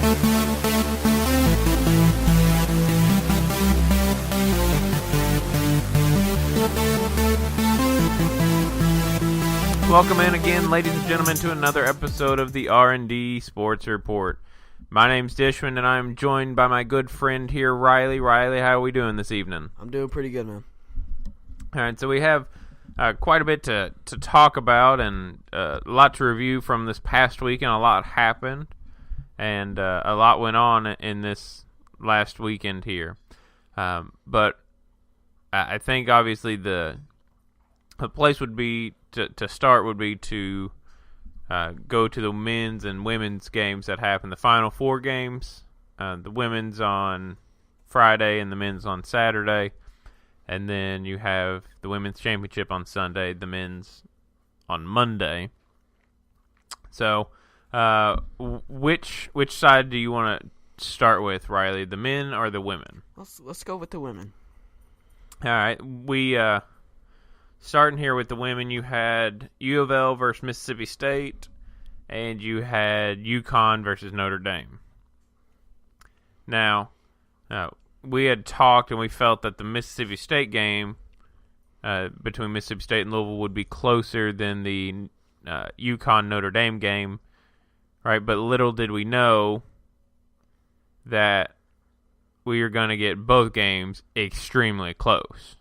Welcome in again, ladies and gentlemen, to another episode of the R&D Sports Report. My name's Dishmond, and I'm joined by my good friend here, Rylee. Rylee, how are we doing this evening? I'm doing pretty good, man. All right, so we have quite a bit to talk about and a lot to review from this past week, and a lot happened, and a lot went on in this last weekend here. But I think, obviously, the place would be to start would be to go to the men's and women's games that happened. The Final Four games, the women's on Friday and the men's on Saturday. And then you have the women's championship on Sunday, the men's on Monday. So which side do you want to start with, Rylee, the men or the women? Let's go with the women. All right. We starting here with the women, you had U of L versus Mississippi State, and you had UConn versus Notre Dame. Now, we had talked and we felt that the Mississippi State game between Mississippi State and Louisville would be closer than the UConn Notre Dame game, right? But little did we know that we are going to get both games extremely close.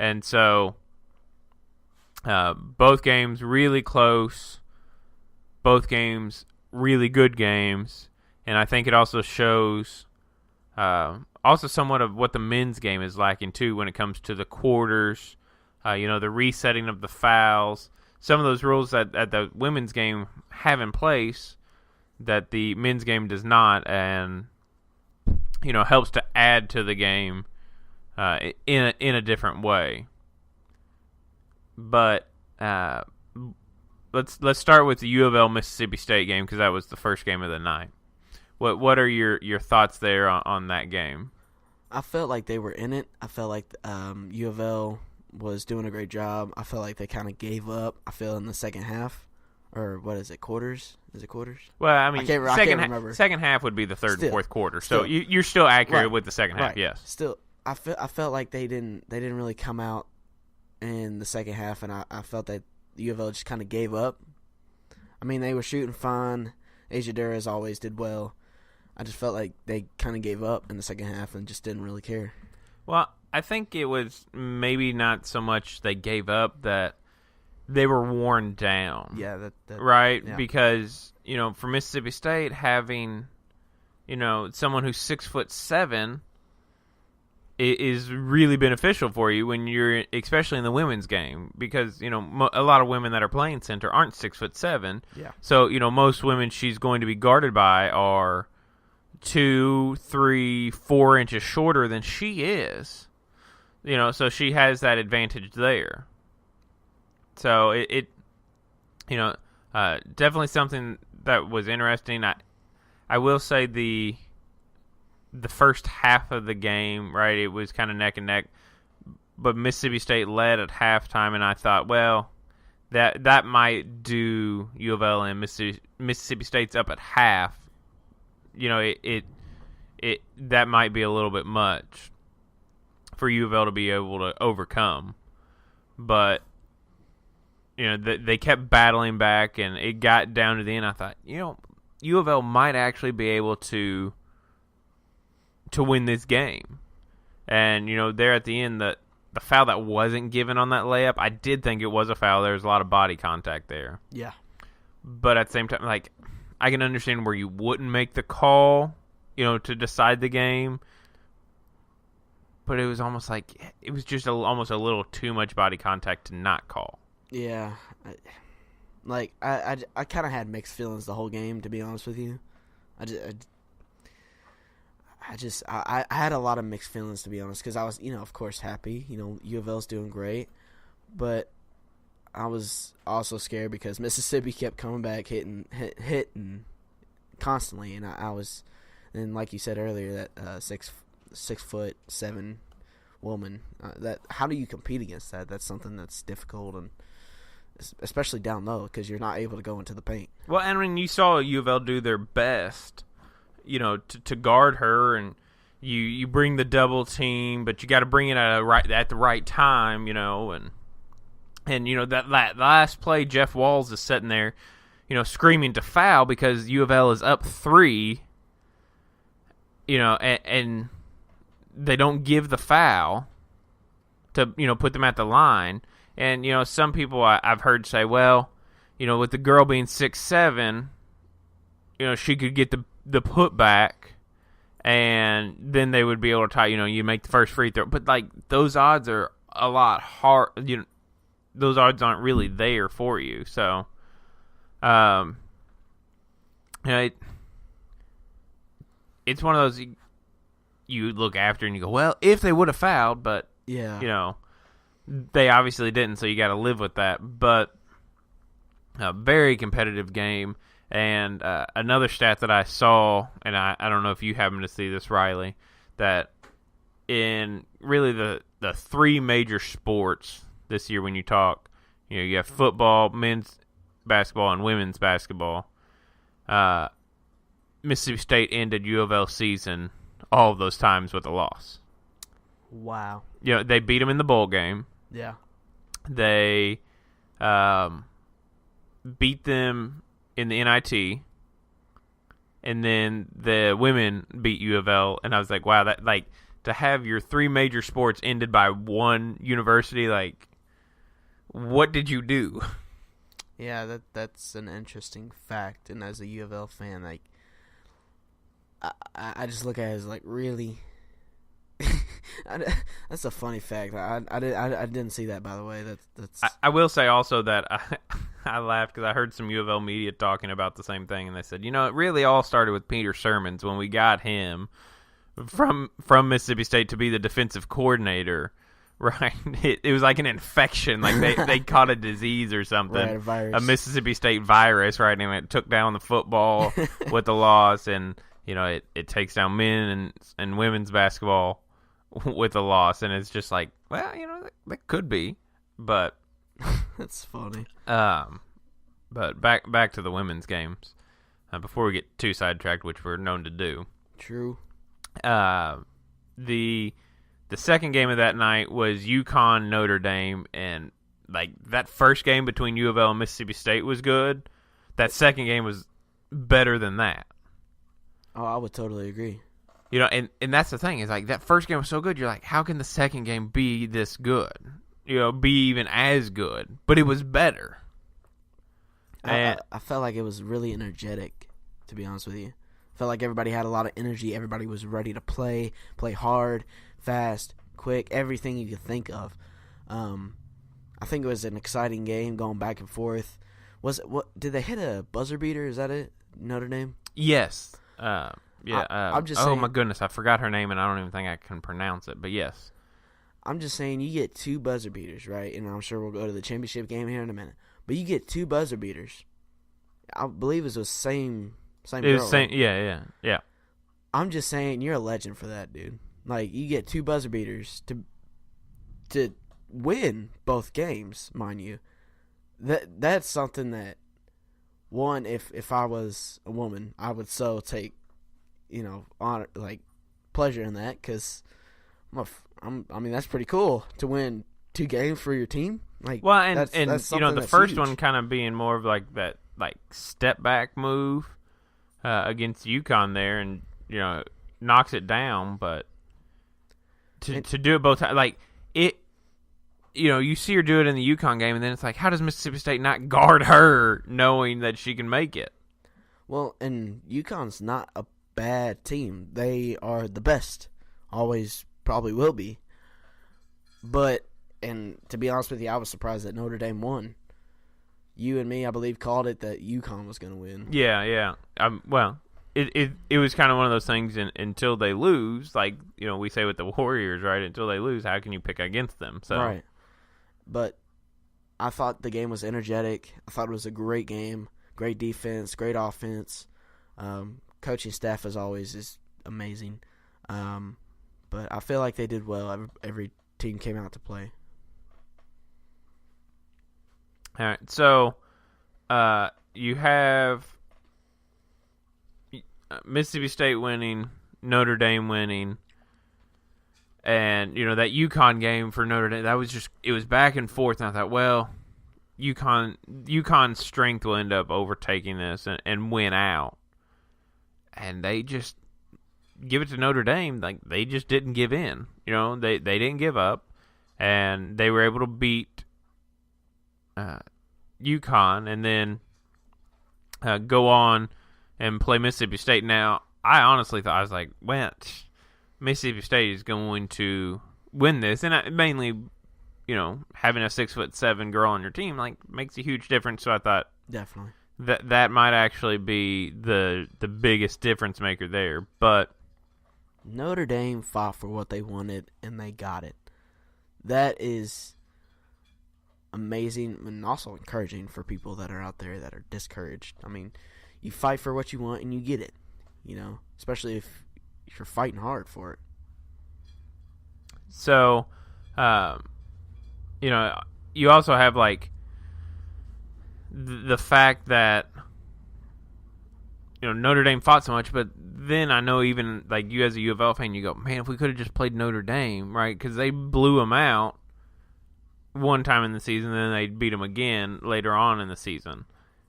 And so, both games really close, both games really good games, and I think it also shows also somewhat of what the men's game is lacking too when it comes to the quarters, the resetting of the fouls, some of those rules that the women's game have in place that the men's game does not, and helps to add to the game in a different way. But let's start with the U of L Mississippi State game because that was the first game of the night. What are your thoughts there on that game? I felt like they were in it. I felt like U of L was doing a great job. I felt like they kind of gave up. I feel in the second half, or what is it, quarters? Is it quarters? Well, I mean, I can't remember. Second half would be the third and fourth quarter. So you're still accurate right, with the second half, right. Yes. Still, I felt like they didn't really come out in the second half, and I felt that U of L just kind of gave up. I mean, they were shooting fine. Asia Dura, always, did well. I just felt like they kind of gave up in the second half and just didn't really care. Well, I think it was maybe not so much they gave up that they were worn down. Yeah, right? Yeah. Because, for Mississippi State, having, someone who's 6'7" is really beneficial for you when you're, especially in the women's game, because, a lot of women that are playing center aren't 6'7". Yeah. So, most women she's going to be guarded by are 2, 3, 4 inches shorter than she is. So she has that advantage there. So it definitely something that was interesting. I will say the first half of the game, right, it was kind of neck and neck, but Mississippi State led at halftime, and I thought, well, that might do U of L and Mississippi State's up at half. That might be a little bit much for U of L to be able to overcome, but they kept battling back, and it got down to the end. I thought, U of L might actually be able to win this game. And, there at the end, the foul that wasn't given on that layup, I did think it was a foul. There was a lot of body contact there. Yeah. But at the same time, I can understand where you wouldn't make the call, to decide the game. But it was almost like, it was just almost a little too much body contact to not call. Yeah. I kind of had mixed feelings the whole game, to be honest with you. I had a lot of mixed feelings, to be honest, because I was, of course, happy. U of L's doing great, but I was also scared because Mississippi kept coming back, hitting constantly, and I was, and like you said earlier, that 6'7" woman, that how do you compete against that? That's something that's difficult, and especially down low, because you're not able to go into the paint. Well, and when you saw U of L do their best, to guard her, and you bring the double team, but you got to bring it at the right time, and that last play, Jeff Walls is sitting there, screaming to foul because U of L is up 3, and they don't give the foul to put them at the line. And some people I've heard say, well, with the girl being 6'7", she could get the putback, and then they would be able to tie. You make the first free throw, but those odds are a lot hard. Those odds aren't really there for you. So, it's one of those you look after and you go, well, if they would have fouled, but yeah, they obviously didn't, so you got to live with that. But a very competitive game. And another stat that I saw, and I don't know if you happen to see this, Rylee, that in really the 3 major sports this year when you talk, you have football, men's basketball, and women's basketball. Mississippi State ended U of L season all of those times with a loss. Wow. They beat them in the bowl game. Yeah. They beat them in the NIT, and then the women beat U of L, and I was like, wow, that to have your 3 major sports ended by one university, what did you do? Yeah, that's an interesting fact, and as a U of L fan, I just look at it as really. That's a funny fact. I didn't see that, by the way. That's. I will say also that I laughed because I heard some U of L media talking about the same thing, and they said, it really all started with Peter Shermans when we got him from Mississippi State to be the defensive coordinator. Right, it was like an infection, they caught a disease or something, right, a virus, a Mississippi State virus, right? And it took down the football with the loss, and it takes down men and women's basketball with a loss, and it's just that could be, but that's funny. But back to the women's games before we get too sidetracked, which we're known to do. True. The second game of that night was UConn Notre Dame, and that first game between U of L and Mississippi State was good. That second game was better than that. Oh, I would totally agree. And that's the thing, is that first game was so good, you're like, how can the second game be this good? Be even as good, but it was better. I felt like it was really energetic, to be honest with you. I felt like everybody had a lot of energy. Everybody was ready to play hard, fast, quick, everything you could think of. I think it was an exciting game going back and forth. Did they hit a buzzer beater? Is that it? Notre Dame? Yes. Yeah. I'm just saying, oh my goodness, I forgot her name, and I don't even think I can pronounce it. But yes. I'm just saying, you get 2 buzzer beaters, right? And I'm sure we'll go to the championship game here in a minute. But you get 2 buzzer beaters. I believe it was the same girl. It was same. Right? Yeah. I'm just saying, you're a legend for that, dude. You get 2 buzzer beaters to win both games, mind you. That's something that, one, if I was a woman, I would so take, honor, pleasure in that, because that's pretty cool to win 2 games for your team. Well, and that's the first huge. one kind of being more of that step back move against UConn there, and knocks it down, but to do it both times, you see her do it in the UConn game, and then it's how does Mississippi State not guard her, knowing that she can make it? Well, and UConn's not a bad team. They are the best. Always probably will be. But, and to be honest with you, I was surprised that Notre Dame won. You and me, I believe, called it that UConn was going to win. Yeah. Well, it was kind of one of those things until they lose, we say with the Warriors, right? Until they lose, how can you pick against them? So. Right. But I thought the game was energetic. I thought it was a great game. Great defense, great offense. Coaching staff, as always, is amazing. But I feel like they did well. Every team came out to play. All right, so you have Mississippi State winning, Notre Dame winning, and that UConn game for Notre Dame, it was back and forth, and I thought, well, UConn's strength will end up overtaking this and win out, and they just give it to Notre Dame. Like, they just didn't give in. They didn't give up, and they were able to beat UConn, and then go on and play Mississippi State. Now, I honestly thought, I was like, well, Mississippi State is going to win this, and mainly, having a 6'7" girl on your team makes a huge difference. So I thought definitely that might actually be the biggest difference maker there. But Notre Dame fought for what they wanted, and they got it. That is amazing and also encouraging for people that are out there that are discouraged. I mean, you fight for what you want and you get it, especially if you're fighting hard for it. So, you also have the fact that Notre Dame fought so much, but then I know even you as a U of L fan, you go, man, if we could have just played Notre Dame, right? Because they blew them out one time in the season, then they beat them again later on in the season,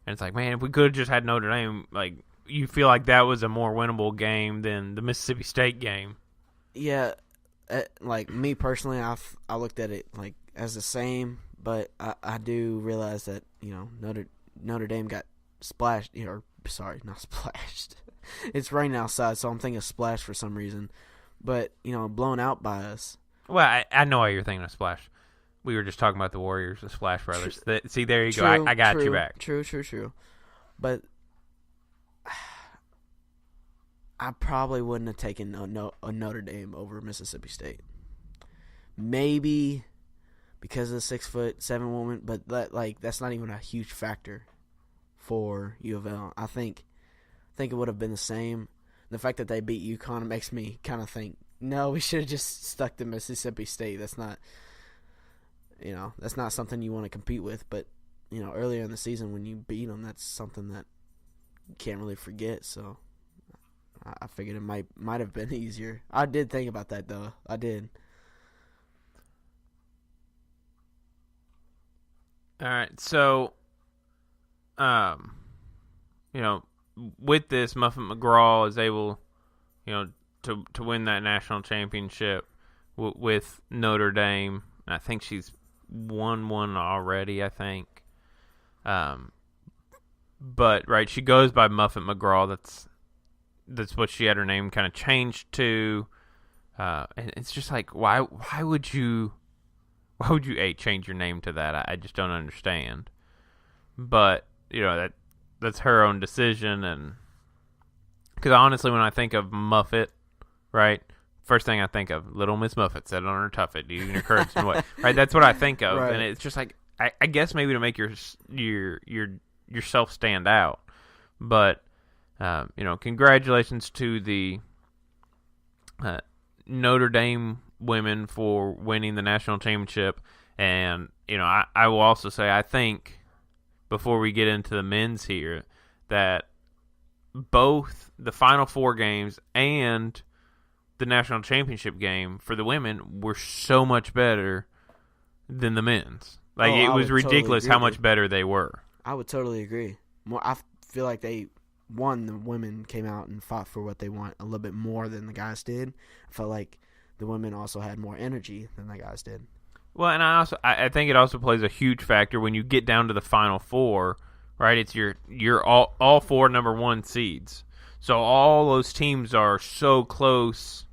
and it's like, man, if we could have just had Notre Dame, you feel like that was a more winnable game than the Mississippi State game. Yeah, me personally, I looked at it as the same, but I do realize that Notre Dame got splashed. Sorry, not splashed. It's raining outside, so I'm thinking splash for some reason. But blown out by us. Well, I know why you're thinking of splash. We were just talking about the Warriors, the Splash Brothers. See, there you go. I got you back. True. But I probably wouldn't have taken a Notre Dame over Mississippi State. Maybe because of the 6'7" woman, but that's not even a huge factor for U of L. I think it would have been the same. The fact that they beat UConn makes me kind of think, no, we should have just stuck to Mississippi State. That's not, that's not something you want to compete with. But earlier in the season when you beat them, that's something that you can't really forget. So I figured it might have been easier. I did think about that though. I did. All right, so, with this, Muffet McGraw is able, to win that national championship with Notre Dame. And I think she's won one already, I think. But, right, she goes by Muffet McGraw. That's what she had her name kind of changed to. And it's just why would you change your name to that? I just don't understand. But, that's her own decision. And because honestly, when I think of Muffet, right, first thing I think of, Little Miss Muffet sat on her tuffet, eating her curds and what, right? That's what I think of. Right. And it's just I guess maybe to make yourself stand out. But, congratulations to the Notre Dame women for winning the national championship. And, I will also say, I think, before we get into the men's here, that both the Final Four games and the national championship game for the women were so much better than the men's. It was ridiculous how much better they were. I would totally agree. I feel like the women came out and fought for what they want a little bit more than the guys did. I felt like the women also had more energy than the guys did. Well, and I think it also plays a huge factor when you get down to the Final Four, right? It's your all four number one seeds. So all those teams are so close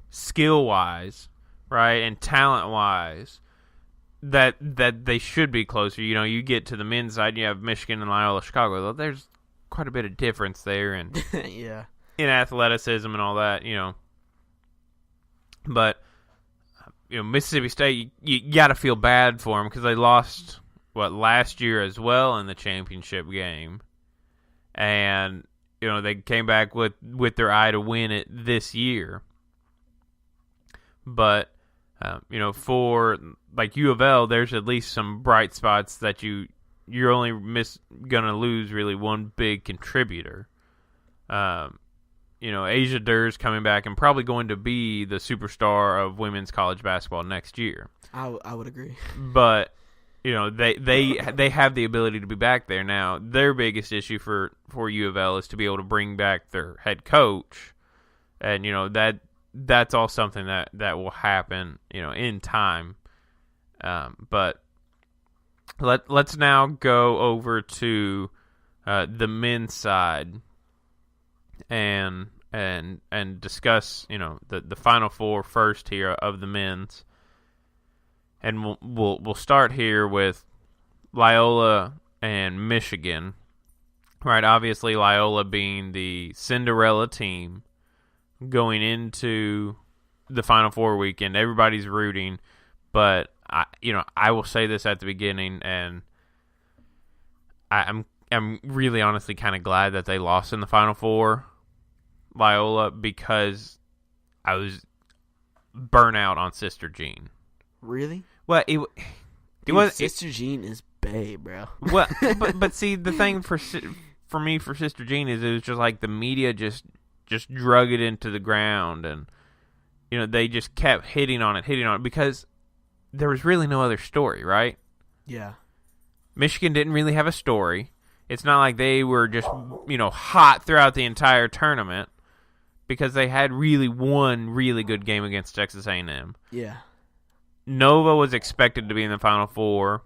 skill-wise, right, and talent-wise that they should be closer. You get to the men's side, you have Michigan and Loyola Chicago. There's quite a bit of difference there and yeah, in athleticism and all that, But Mississippi State, you got to feel bad for them because they lost last year as well in the championship game, and they came back with their eye to win it this year. But for U of L, there's at least some bright spots that you you're only gonna lose really one big contributor. Asia Durr's coming back and probably going to be the superstar of women's college basketball next year. I would agree. But they have the ability to be back there now. Their biggest issue for U of L is to be able to bring back their head coach, and that's all something that will happen in time. But let's now go over to the men's side and discuss the Final Four first here of the men's. And we'll start here with Loyola and Michigan. Right, obviously Loyola being the Cinderella team going into the Final Four weekend. Everybody's rooting, but I will say this at the beginning, and I'm really honestly kind of glad that they lost in the Final Four, Loyola, because I was burnt out on Sister Jean. Really? Well, it was Sister Jean is bae, bro. Well, but see, the thing for me for Sister Jean is it was just like the media just drug it into the ground, and they just kept hitting on it because there was really no other story, right? Yeah. Michigan didn't really have a story. It's not like they were just hot throughout the entire tournament, because they had really one really good game against Texas A&M. Yeah. Nova was expected to be in the Final Four,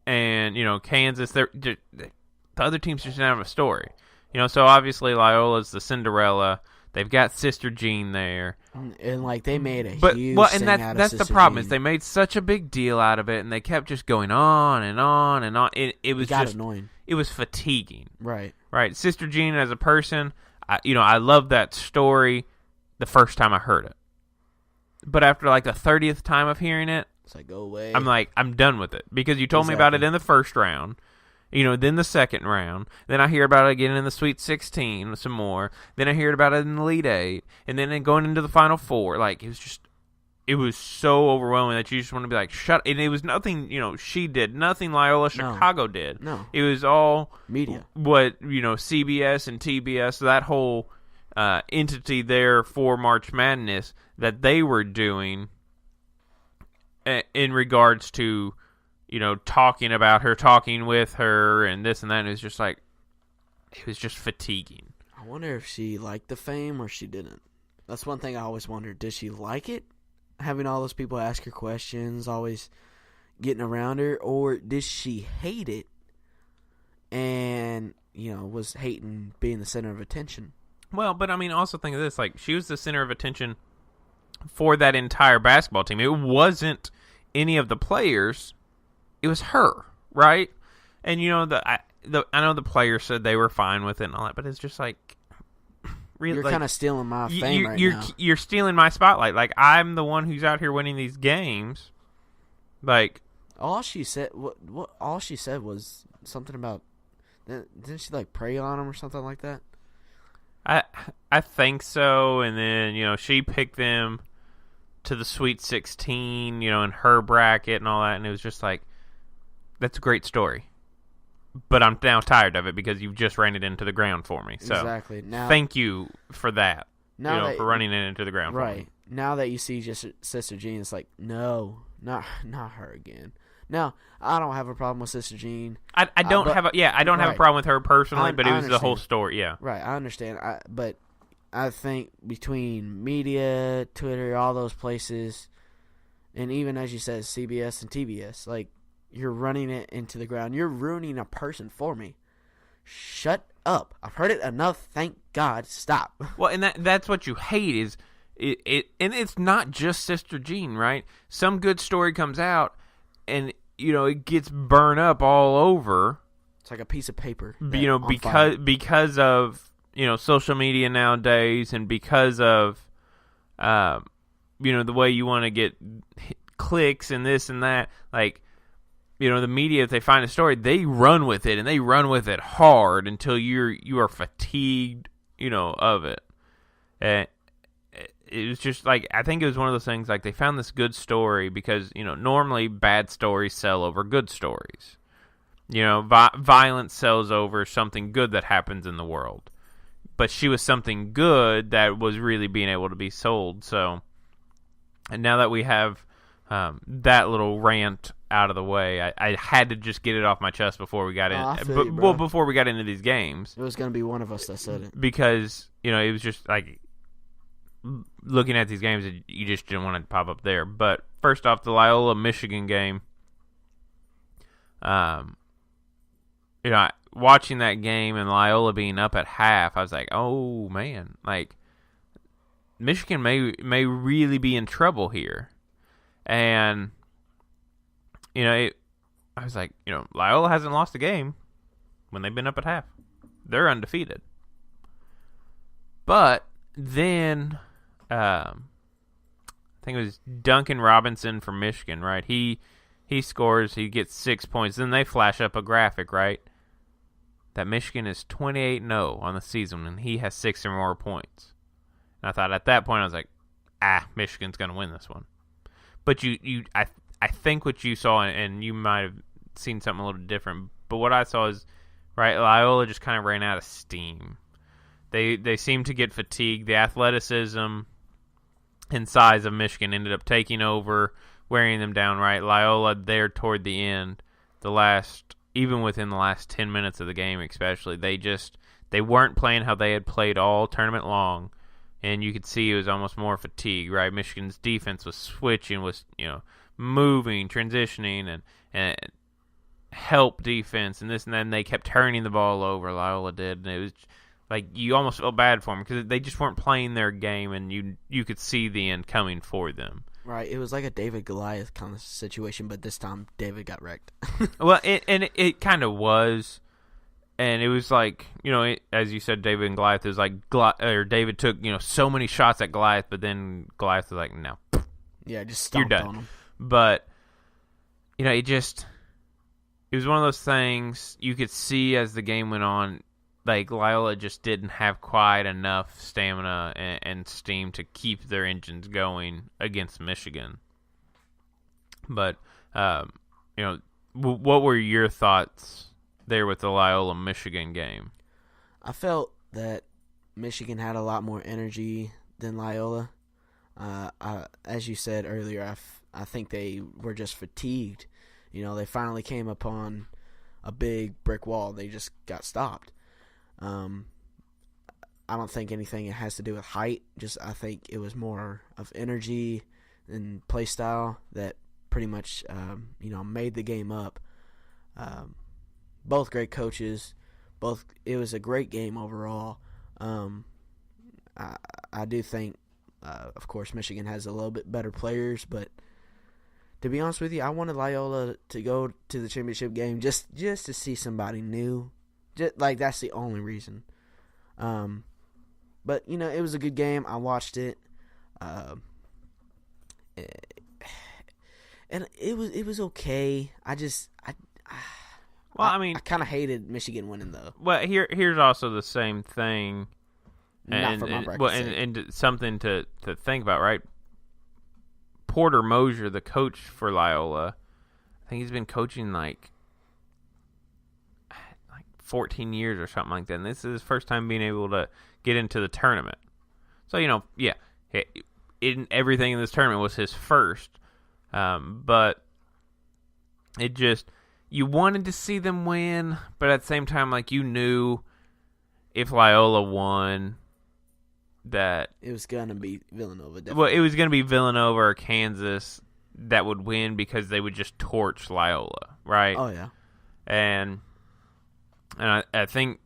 and Kansas. The other teams just didn't have a story, So obviously Loyola's the Cinderella. They've got Sister Jean there, and they made a huge thing out of that's Sister the problem Jean. is they made such a big deal out of it, and they kept just going on and on and on. It was got just annoying. It was fatiguing. Right. Sister Jean as a person, I love that story the first time I heard it. But after the 30th time of hearing it, it's like, go away. I'm done with it, because you told me about it in the first round, then the second round, then I hear about it again in the Sweet 16 some more, then I hear about it in the Elite 8, and then going into the Final Four. It was so overwhelming that you just want to be like, shut. And it was nothing, she did nothing Loyola Chicago did. No, it was all media. What CBS and TBS, that whole entity there for March Madness that they were doing in regards to talking about her, talking with her, and this and that. And it was just fatiguing. I wonder if she liked the fame or she didn't. That's one thing I always wondered. Did she like it, having all those people ask her questions, always getting around her, or did she hate it and was hating being the center of attention? Well, but also think of this: she was the center of attention for that entire basketball team. It wasn't any of the players; it was her, right? And I know the players said they were fine with it and all that, but it's just really, you're kind of stealing my fame now. You're stealing my spotlight. I'm the one who's out here winning these games. All she said, what? All she said was something about. Didn't she prey on him or something like that? I think so, and then she picked them to the Sweet 16, in her bracket and all that, and it was just that's a great story, but I'm now tired of it because you've just ran it into the ground for me. So exactly. Now, thank you for that. Now for running it into the ground. Right. For me. Now that you see just Sister Jean, it's no, not her again. Now, I don't have a problem with Sister Jean. I don't have a problem with her personally, but it was the whole story. Yeah. Right, I understand. But I think between media, Twitter, all those places, and even as you said, CBS and TBS, you're running it into the ground. You're ruining a person for me. Shut up. I've heard it enough. Thank God. Stop. Well, and that's what you hate is it, and it's not just Sister Jean, right? Some good story comes out, and it gets burned up all over. It's like a piece of paper. Because of social media nowadays, and because of the way you want to get clicks and this and that. The media, if they find a story, they run with it, and they run with it hard until you are fatigued, of it. it was just like, I think it was one of those things, like they found this good story because, normally bad stories sell over good stories. Violence sells over something good that happens in the world. But she was something good that was really being able to be sold. So, and now that we have that little rant out of the way, I had to just get it off my chest before we got in. Before we got into these games, it was going to be one of us that said it because it was just like looking at these games, you just didn't want it to pop up there. But first off, the Loyola Michigan game, watching that game and Loyola being up at half, I was like, oh man, like Michigan may really be in trouble here. And I was like, Loyola hasn't lost a game when they've been up at half. They're undefeated. But then I think it was Duncan Robinson from Michigan, right? He scores, he gets 6 points. Then they flash up a graphic, right? That Michigan is 28-0 on the season, and he has 6 or more points. And I thought at that point, I was like, Michigan's going to win this one. But I think what you saw, and you might have seen something a little different, but what I saw is, right, Loyola just kind of ran out of steam. They seemed to get fatigued. The athleticism and size of Michigan ended up taking over, wearing them down, right? Loyola there toward the end, even within the last 10 minutes of the game especially, they weren't playing how they had played all tournament long, and you could see it was almost more fatigue, right? Michigan's defense was switching, was moving, transitioning, and help defense, and this and then they kept turning the ball over, Loyola did, and it was like you almost felt bad for them because they just weren't playing their game, and you could see the end coming for them. Right, it was like a David-Goliath kind of situation, but this time David got wrecked. Well, it kind of was, and it was like, as you said, David and Goliath, it was like David took, so many shots at Goliath, but then Goliath was like, no. Yeah, just stomped on him. But, it was one of those things you could see as the game went on, like Loyola just didn't have quite enough stamina and steam to keep their engines going against Michigan. But, what were your thoughts there with the Loyola-Michigan game? I felt that Michigan had a lot more energy than Loyola. As you said earlier, I think they were just fatigued. They finally came upon a big brick wall. They just got stopped. I don't think anything has to do with height. I think it was more of energy and play style that pretty much, made the game up. Both great coaches. It was a great game overall. I do think, of course, Michigan has a little bit better players, but to be honest with you, I wanted Loyola to go to the championship game just to see somebody new. That's the only reason. But it was a good game. I watched it, and it was okay. I kind of hated Michigan winning though. Well, here's also the same thing, and something to think about, right? Porter Mosier, the coach for Loyola, I think he's been coaching like 14 years or something like that, and this is his first time being able to get into the tournament. So, everything in this tournament was his first, but it just, you wanted to see them win, but at the same time, you knew if Loyola won, that it was going to be Villanova. Definitely. Well, it was going to be Villanova or Kansas that would win because they would just torch Loyola, right? Oh, yeah. And I think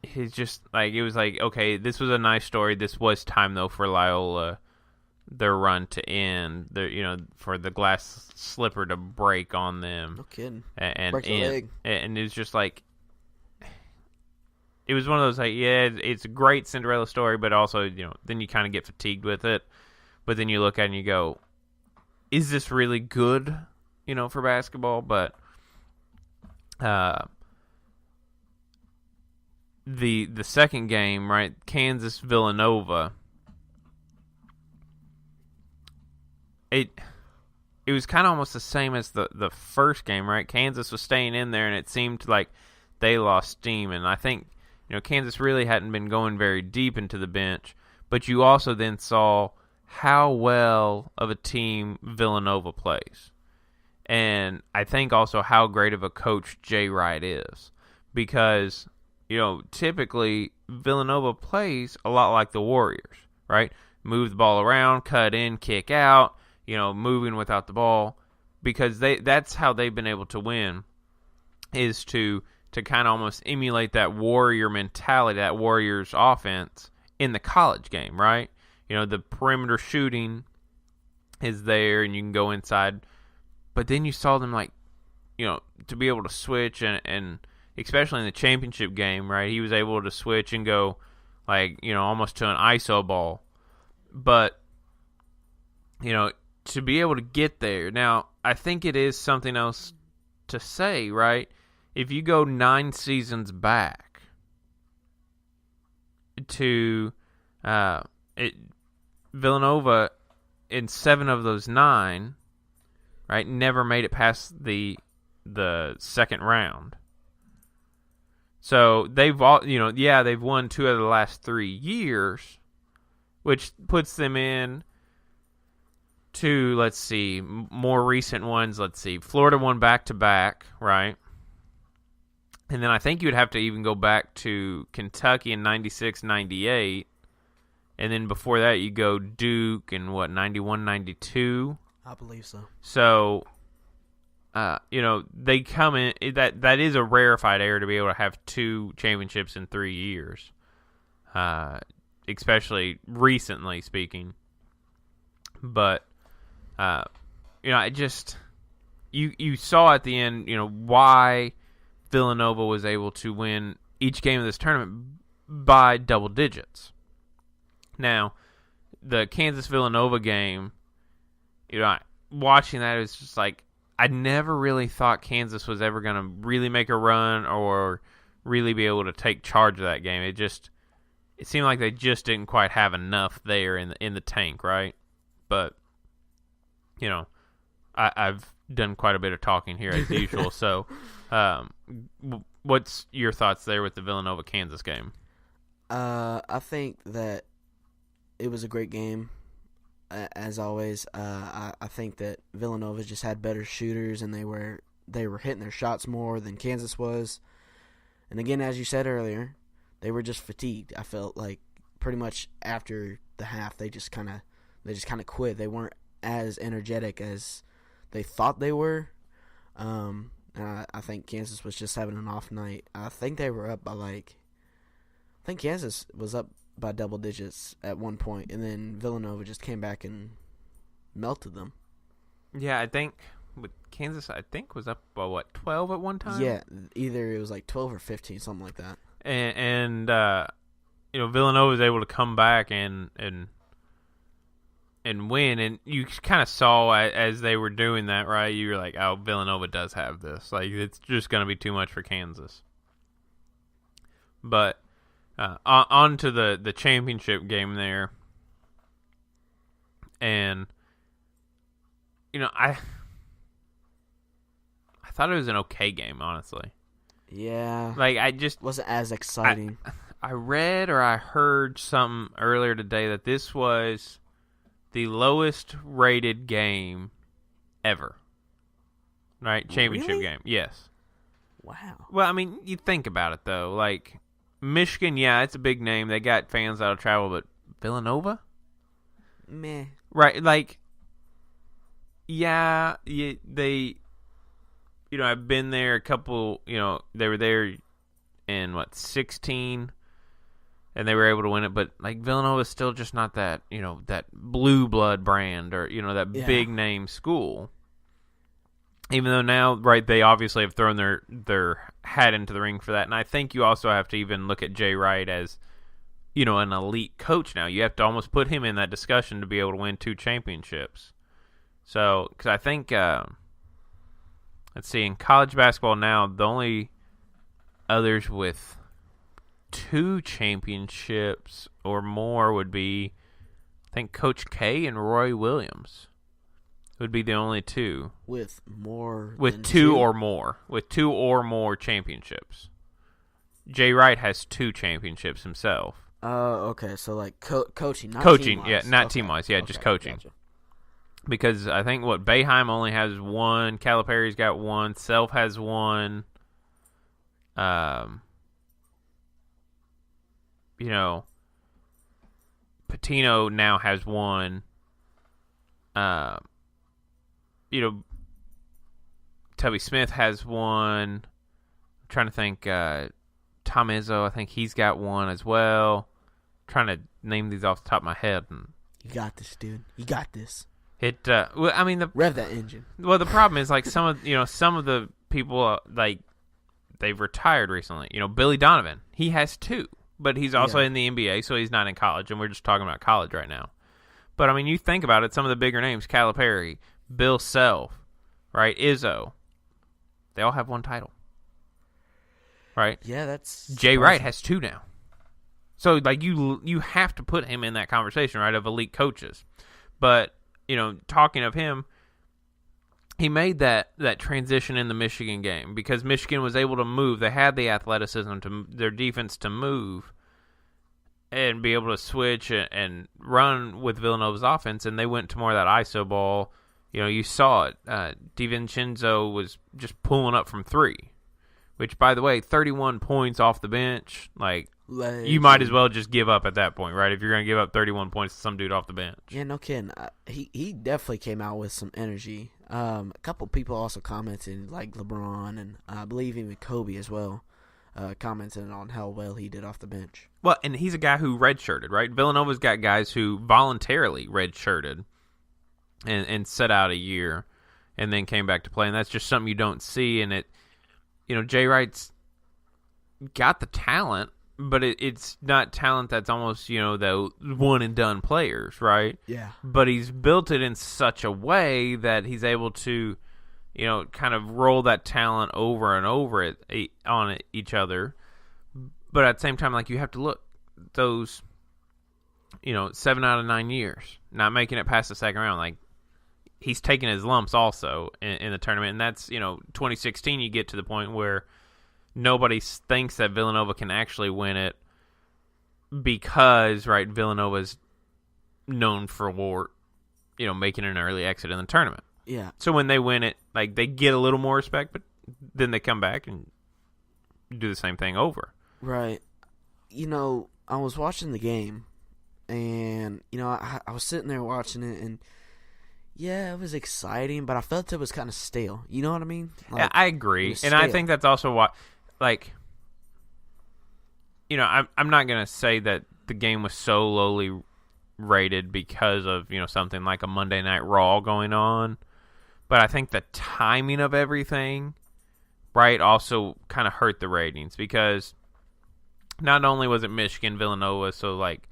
he's just it was okay, this was a nice story. This was time though for Loyola, their run to end, for the glass slipper to break on them. No kidding. And break the leg. And it was just it was one of those it's a great Cinderella story, but also then you kind of get fatigued with it. But then you look at it and you go, is this really good? For basketball, but the second game, right, Kansas Villanova, it was kind of almost the same as the first game, right? Kansas was staying in there, and it seemed like they lost steam. And I think, Kansas really hadn't been going very deep into the bench. But you also then saw how well of a team Villanova plays. And I think also how great of a coach Jay Wright is. Because, typically Villanova plays a lot like the Warriors, right? Move the ball around, cut in, kick out, moving without the ball, because that's how they've been able to win, is to kind of almost emulate that Warrior mentality, that Warriors offense in the college game, right? The perimeter shooting is there, and you can go inside, but then you saw them to be able to switch, and especially in the championship game, right? He was able to switch and go almost to an ISO ball, but to be able to get there. Now, I think it is something else to say, right? If you go 9 seasons back to Villanova, in 7 of those 9, right, never made it past the second round. So they've they've won 2 out of the last 3 years, which puts them in to, let's see, more recent ones. Let's see, Florida won back-to-back, right? And then I think you would have to even go back to Kentucky in 96-98. And then before that, you go Duke in, 91-92? I believe so. So, they come in. That is a rarefied air to be able to have 2 championships in 3 years. Especially recently speaking. But, I just, you saw at the end, why Villanova was able to win each game of this tournament by double digits. Now, the Kansas-Villanova game, watching that, it was just I never really thought Kansas was ever going to really make a run or really be able to take charge of that game. It seemed like they just didn't quite have enough there in the tank, right? But, I've done quite a bit of talking here as usual. So, what's your thoughts there with the Villanova-Kansas game? I think that it was a great game, as always. I think that Villanova just had better shooters, and they were hitting their shots more than Kansas was. And again, as you said earlier, they were just fatigued. I felt like pretty much after the half, they just kind of quit. They weren't as energetic as they thought they were. And I think Kansas was just having an off night. I think they were up by I think Kansas was up by double digits at one point, and then Villanova just came back and melted them. Yeah, I think with Kansas, was up by 12 at one time? Yeah, either it was 12 or 15, something like that. And Villanova was able to come back and win, and you kind of saw as they were doing that, right? You were like, oh, Villanova does have this. It's just going to be too much for Kansas. But on to the championship game there. And, I thought it was an okay game, honestly. Yeah. I just wasn't as exciting. I read or I heard something earlier today that this was the lowest rated game ever. Right? Championship game. Yes. Wow. Well, I mean, you think about it, though. Michigan, yeah, it's a big name. They got fans that'll travel, but Villanova? Meh. Right, yeah, they, I've been there a couple, they were there in, 16, and they were able to win it, but, Villanova's still just not that, that blue blood brand or, that big name school. Even though now, right, they obviously have thrown their hat into the ring for that. And I think you also have to even look at Jay Wright as, an elite coach now. You have to almost put him in that discussion to be able to win 2 championships. So, because I think, let's see, in college basketball now, the only others with 2 championships or more would be, I think, Coach K and Roy Williams. would be the only two. With more With than two or more. With 2 or more championships. Jay Wright has 2 championships himself. Okay, so like coaching, not coaching, team-wise. yeah, not team-wise, yeah, just coaching. Gotcha. Because I think, Boeheim only has 1, Calipari's got 1, Self has 1, Patino now has 1, Tubby Smith has 1, I'm trying to think, Tom Izzo, I think he's got 1 as well. Trying to name these off the top of my head. And you got this, dude. You got this. Rev that engine. Well, the problem is like some of the people they've retired recently. Billy Donovan, he has 2, but he's also in the NBA, so he's not in college. And we're just talking about college right now. But I mean, you think about it, some of the bigger names: Calipari, Bill Self, right? Izzo, they all have 1 title, right? Yeah, that's Jay Wright has 2 now. So, like, you have to put him in that conversation, right, of elite coaches. But, talking of him, he made that transition in the Michigan game because Michigan was able to move. They had the athleticism to their defense to move and be able to switch and run with Villanova's offense, and they went to more of that ISO ball. You saw it. DiVincenzo was just pulling up from 3, which, by the way, 31 points off the bench, like, you might as well just give up at that point, right? If you're going to give up 31 points to some dude off the bench. Yeah, no kidding. He definitely came out with some energy. A couple people also commented, like LeBron and I believe even Kobe as well, commented on how well he did off the bench. Well, and he's a guy who redshirted, right? Villanova's got guys who voluntarily redshirted and set out a year and then came back to play, and that's just something you don't see. And it, Jay Wright's got the talent, but it's not talent that's almost, the one-and-done players, right? Yeah. But he's built it in such a way that he's able to, kind of roll that talent over and over on each other. But at the same time, like, you have to look, those, 7 out of 9 years, not making it past the second round, like, he's taking his lumps also in the tournament. And that's, 2016, you get to the point where nobody thinks that Villanova can actually win it because, right, Villanova's known for, making an early exit in the tournament. Yeah. So when they win it, like, they get a little more respect, but then they come back and do the same thing over. Right. I was watching the game, and, I was sitting there watching it, and yeah, it was exciting, but I felt it was kind of stale. You know what I mean? Like, yeah, I agree. And I think that's also why, like, I'm not going to say that the game was so lowly rated because of, something like a Monday Night Raw going on. But I think the timing of everything, right, also kind of hurt the ratings because not only was it Michigan, Villanova, so, like,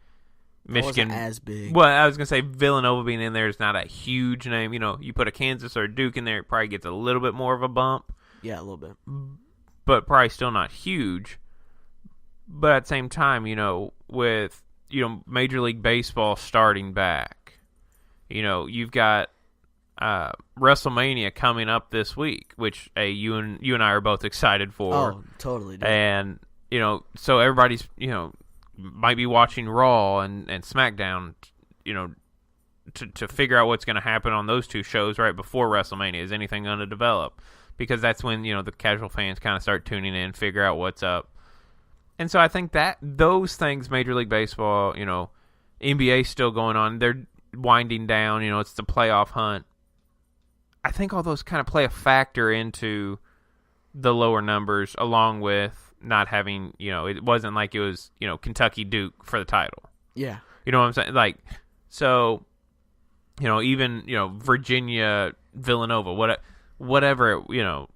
Michigan wasn't as big. Well, I was gonna say Villanova being in there is not a huge name. You put a Kansas or a Duke in there, it probably gets a little bit more of a bump. Yeah, a little bit, but probably still not huge. But at the same time, with Major League Baseball starting back, you've got WrestleMania coming up this week, which you and I are both excited for. Oh, totally. Dude. And so everybody's might be watching Raw and SmackDown, to figure out what's going to happen on those 2 shows right before WrestleMania. Is anything going to develop? Because that's when, the casual fans kind of start tuning in, figure out what's up. And so I think that those things, Major League Baseball, NBA still going on. They're winding down, it's the playoff hunt. I think all those kind of play a factor into the lower numbers along with not having, it wasn't like it was, Kentucky Duke for the title. Yeah. You know what I'm saying? Like, so, even, Virginia, Villanova, whatever it,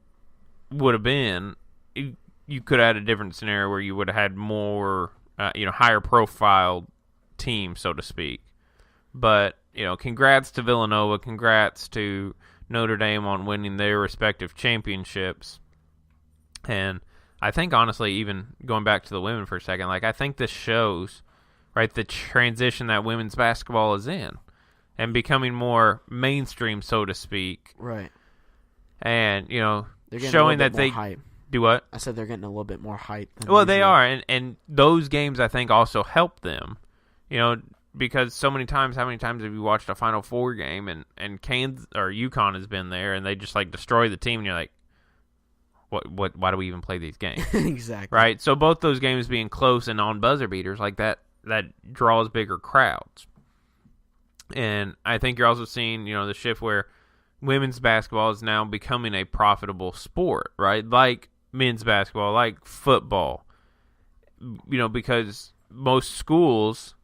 would have been, you could have had a different scenario where you would have had more, higher profile team, so to speak. But, congrats to Villanova, congrats to Notre Dame on winning their respective championships. And I think, honestly, even going back to the women for a second, like, I think this shows, right, the transition that women's basketball is in. and becoming more mainstream, so to speak. Right. And, They're getting showing a little that bit they more hype. do what? I said they're getting a little bit more hype. Well, they are, and those games I think also help them. Because so many times, how many times have you watched a Final Four game and Kansas or UConn has been there and they just like destroy the team and you're like, what? Why do we even play these games? Exactly. Right. So both those games being close and on buzzer beaters like that draws bigger crowds. And I think you're also seeing the shift where women's basketball is now becoming a profitable sport, right? Like men's basketball, like football. Because most schools,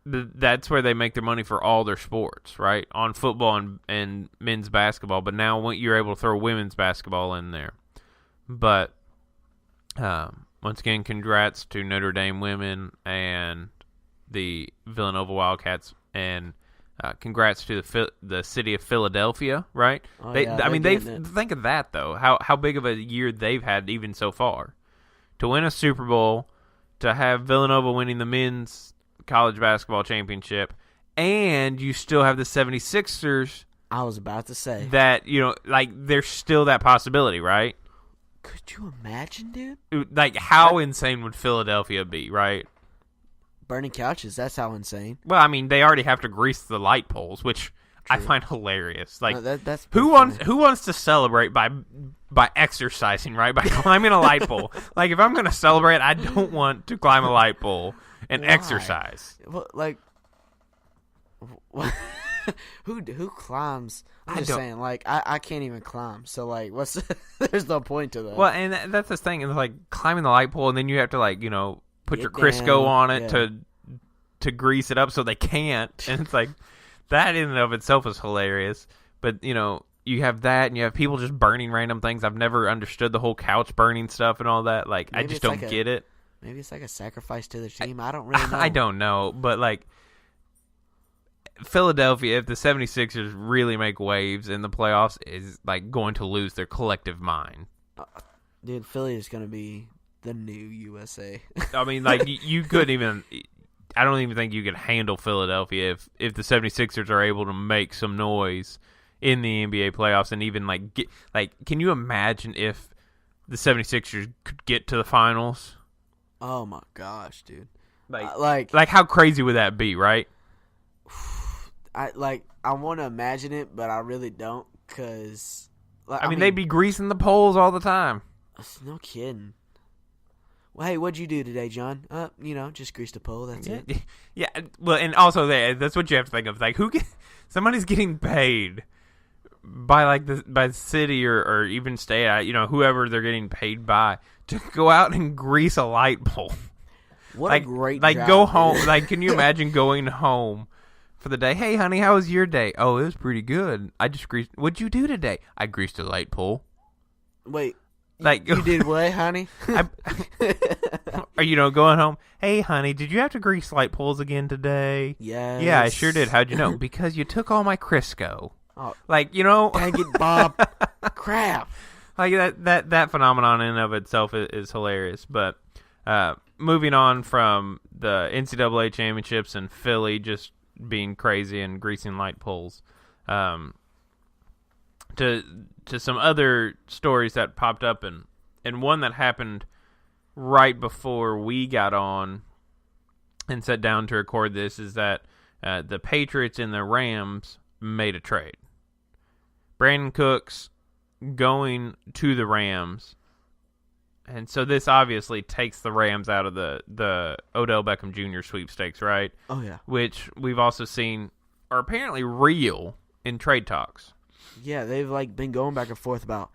that's where they make their money for all their sports, right? On football and men's basketball. But now you're able to throw women's basketball in there. But once again, congrats to Notre Dame women and the Villanova Wildcats, and congrats to the city of Philadelphia, right? Oh, Think of that though. How big of a year they've had even so far, to win a Super Bowl, to have Villanova winning the men's college basketball championship, and you still have the 76ers. I was about to say that, there's still that possibility, right? Could you imagine, dude? Like, how insane would Philadelphia be, right? Burning couches, that's how insane. Well, I mean, they already have to grease the light poles, which True. I find hilarious. Like, that's who wants to celebrate by exercising, right? By climbing a light pole. Like, if I'm going to celebrate, I don't want to climb a light pole and Why? exercise. Well, like, who climbs? I'm just saying, like, I can't even climb. So, like, there's no point to that. Well, and that's the thing. Is like climbing the light pole, and then you have to, like, put your Crisco down, on it to grease it up so they can't. And it's like, that in and of itself is hilarious. But, you have that, and you have people just burning random things. I've never understood the whole couch burning stuff and all that. Like, maybe I just don't get it. Maybe it's like a sacrifice to the team. I don't really know. I don't know. But, like, Philadelphia, if the 76ers really make waves in the playoffs, is, like, going to lose their collective mind. Dude, Philly is going to be the new USA. I mean, like, you couldn't even... I don't even think you could handle Philadelphia if the 76ers are able to make some noise in the NBA playoffs and even, can you imagine if the 76ers could get to the finals? Oh, my gosh, dude. Like how crazy would that be, right? I want to imagine it, but I really don't, because... I mean, they'd be greasing the poles all the time. No kidding. Well, hey, what'd you do today, John? Just greased a pole, that's it. Yeah, well, and also that's what you have to think of. Like, somebody's getting paid by the city or even state, whoever they're getting paid by, to go out and grease a light pole. What a great job, go home. Like, can you imagine going home for the day? Hey, honey, how was your day? Oh, it was pretty good. I just greased. What'd you do today? I greased a light pole. Wait. Like, you did what, honey? Going home. Hey, honey, did you have to grease light poles again today? Yes. Yeah, I sure did. How'd you know? Because you took all my Crisco. Oh, dang it, Bob. Crap. Like that phenomenon in and of itself is hilarious. But moving on from the NCAA championships and Philly just being crazy and greasing light poles, to some other stories that popped up, and one that happened right before we got on and sat down to record this is that the Patriots and the Rams made a trade. Brandon Cooks going to the Rams, and so this obviously takes the Rams out of the Odell Beckham Jr. sweepstakes, right? Oh, yeah. Which we've also seen are apparently real in trade talks. Yeah, they've been going back and forth about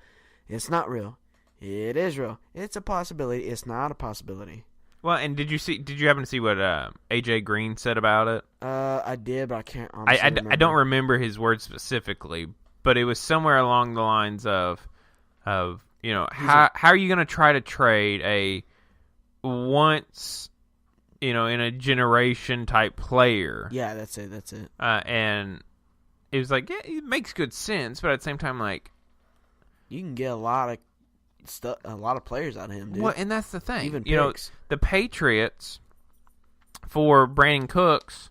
it's not real, it is real, it's a possibility, it's not a possibility. Well, and did you happen to see what AJ Green said about it? I did, but I can't honestly remember. I don't remember his words specifically, but it was somewhere along the lines of how are you going to try to trade a once in a generation type player? Yeah, that's it. And it was like, yeah, it makes good sense, but at the same time, like, you can get a lot of players out of him, dude. Well, and that's the thing. Even the Patriots for Brandon Cooks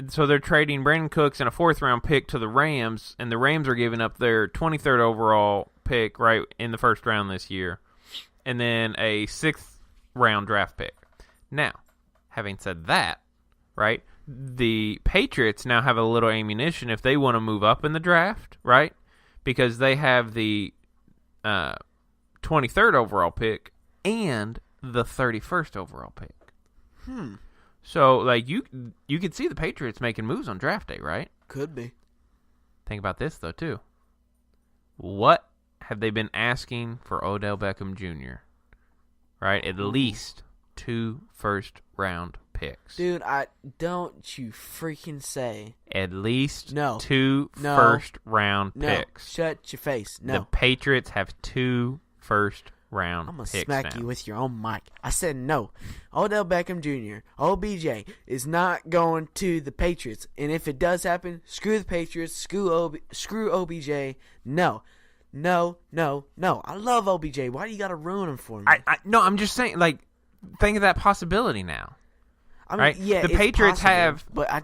so they're trading Brandon Cooks and a 4th-round pick to the Rams, and the Rams are giving up their 23rd overall pick right in the first round this year, and then a 6th-round draft pick. Now, having said that, right, the Patriots now have a little ammunition if they want to move up in the draft, right, because they have the 23rd overall pick and the 31st overall pick. So, like, you could see the Patriots making moves on draft day, right? Could be. Think about this, though, too. What have they been asking for Odell Beckham Jr.? Right? At least 2 first-round picks. Dude, don't you freaking say. At least No. 2 No. first-round No. picks. Shut your face. No. The Patriots have 2 first-round I'm going to picks smack now. you with your own mic. I said no. Odell Beckham Jr., OBJ, is not going to the Patriots. And if it does happen, screw the Patriots, screw OBJ. No. No. I love OBJ. Why do you got to ruin him for me? No, I'm just saying, like, think of that possibility now. I mean, right? yeah, the it's Patriots possible, have... But I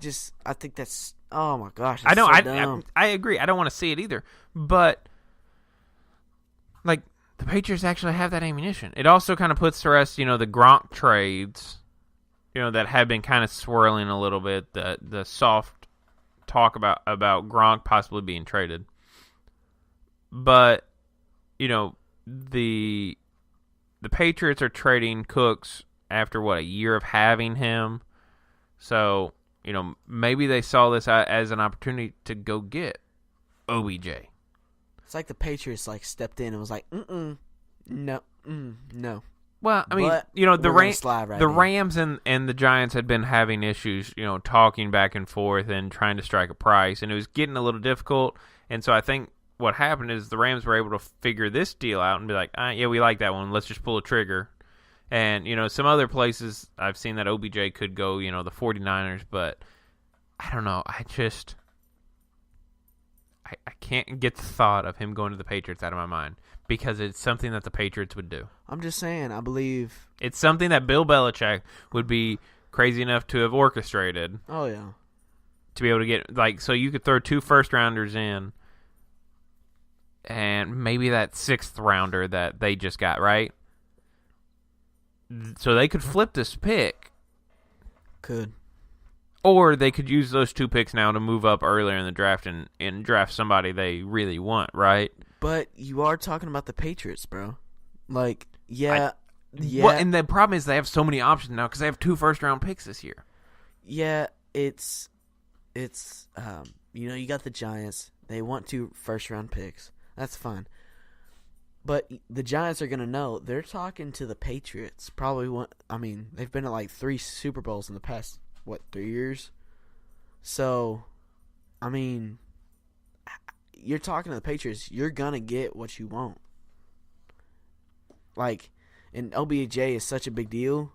think that's... Oh, my gosh. I know, so dumb. I agree. I don't want to see it either. But, like... The Patriots actually have that ammunition. It also kind of puts to rest, the Gronk trades, that have been kind of swirling a little bit. The soft talk about Gronk possibly being traded. But, the Patriots are trading Cooks after, a year of having him. So, maybe they saw this as an opportunity to go get OBJ. It's like the Patriots stepped in and was like, no. Well, I mean, But the Rams and the Giants had been having issues, talking back and forth and trying to strike a price, and it was getting a little difficult. And so I think what happened is the Rams were able to figure this deal out and be like, yeah, we like that one. Let's just pull a trigger. And, some other places I've seen that OBJ could go, the 49ers, but I don't know. I can't get the thought of him going to the Patriots out of my mind because it's something that the Patriots would do. I'm just saying, I believe... It's something that Bill Belichick would be crazy enough to have orchestrated. Oh, yeah. To be able to get... so you could throw 2 first-rounders in and maybe that 6th-rounder that they just got, right? So they could flip this pick. Could. Or they could use those 2 picks now to move up earlier in the draft and draft somebody they really want, right? But you are talking about the Patriots, bro. Yeah. Well, and the problem is they have so many options now because they have 2 first-round picks this year. Yeah, it's you got the Giants. They want 2 first-round picks. That's fine. But the Giants are going to know. They're talking to the Patriots. They've been at 3 Super Bowls in the past 3 years? So, you're talking to the Patriots. You're going to get what you want. And OBJ is such a big deal.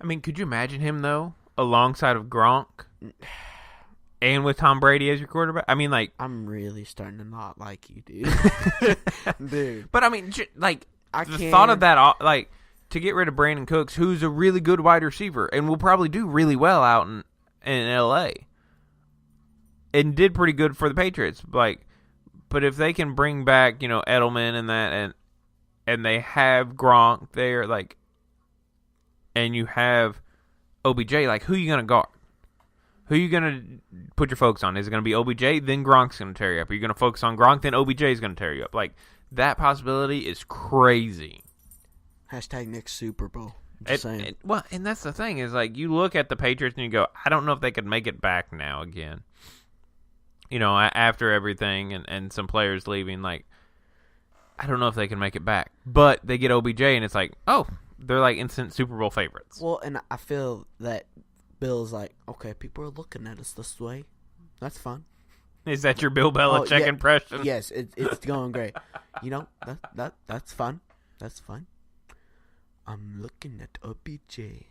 Could you imagine him, though, alongside of Gronk? And with Tom Brady as your quarterback? I'm really starting to not like you, dude. Dude. But, the thought of that, to get rid of Brandon Cooks, who's a really good wide receiver and will probably do really well out in L.A. and did pretty good for the Patriots. But if they can bring back, Edelman and that, and they have Gronk there, and you have OBJ, who are you going to guard? Who are you going to put your focus on? Is it going to be OBJ? Then Gronk's going to tear you up. Are you going to focus on Gronk? Then OBJ is going to tear you up. That possibility is crazy. Hashtag next Super Bowl. Just saying. And that's the thing is, you look at the Patriots and you go, I don't know if they could make it back now again. After everything and some players leaving, I don't know if they can make it back. But they get OBJ and it's they're instant Super Bowl favorites. Well, and I feel that Bill's okay, people are looking at us this way. That's fun. Is that your Bill Belichick impression? Yes, it's going great. That's fun. That's fine. I'm looking at OBJ.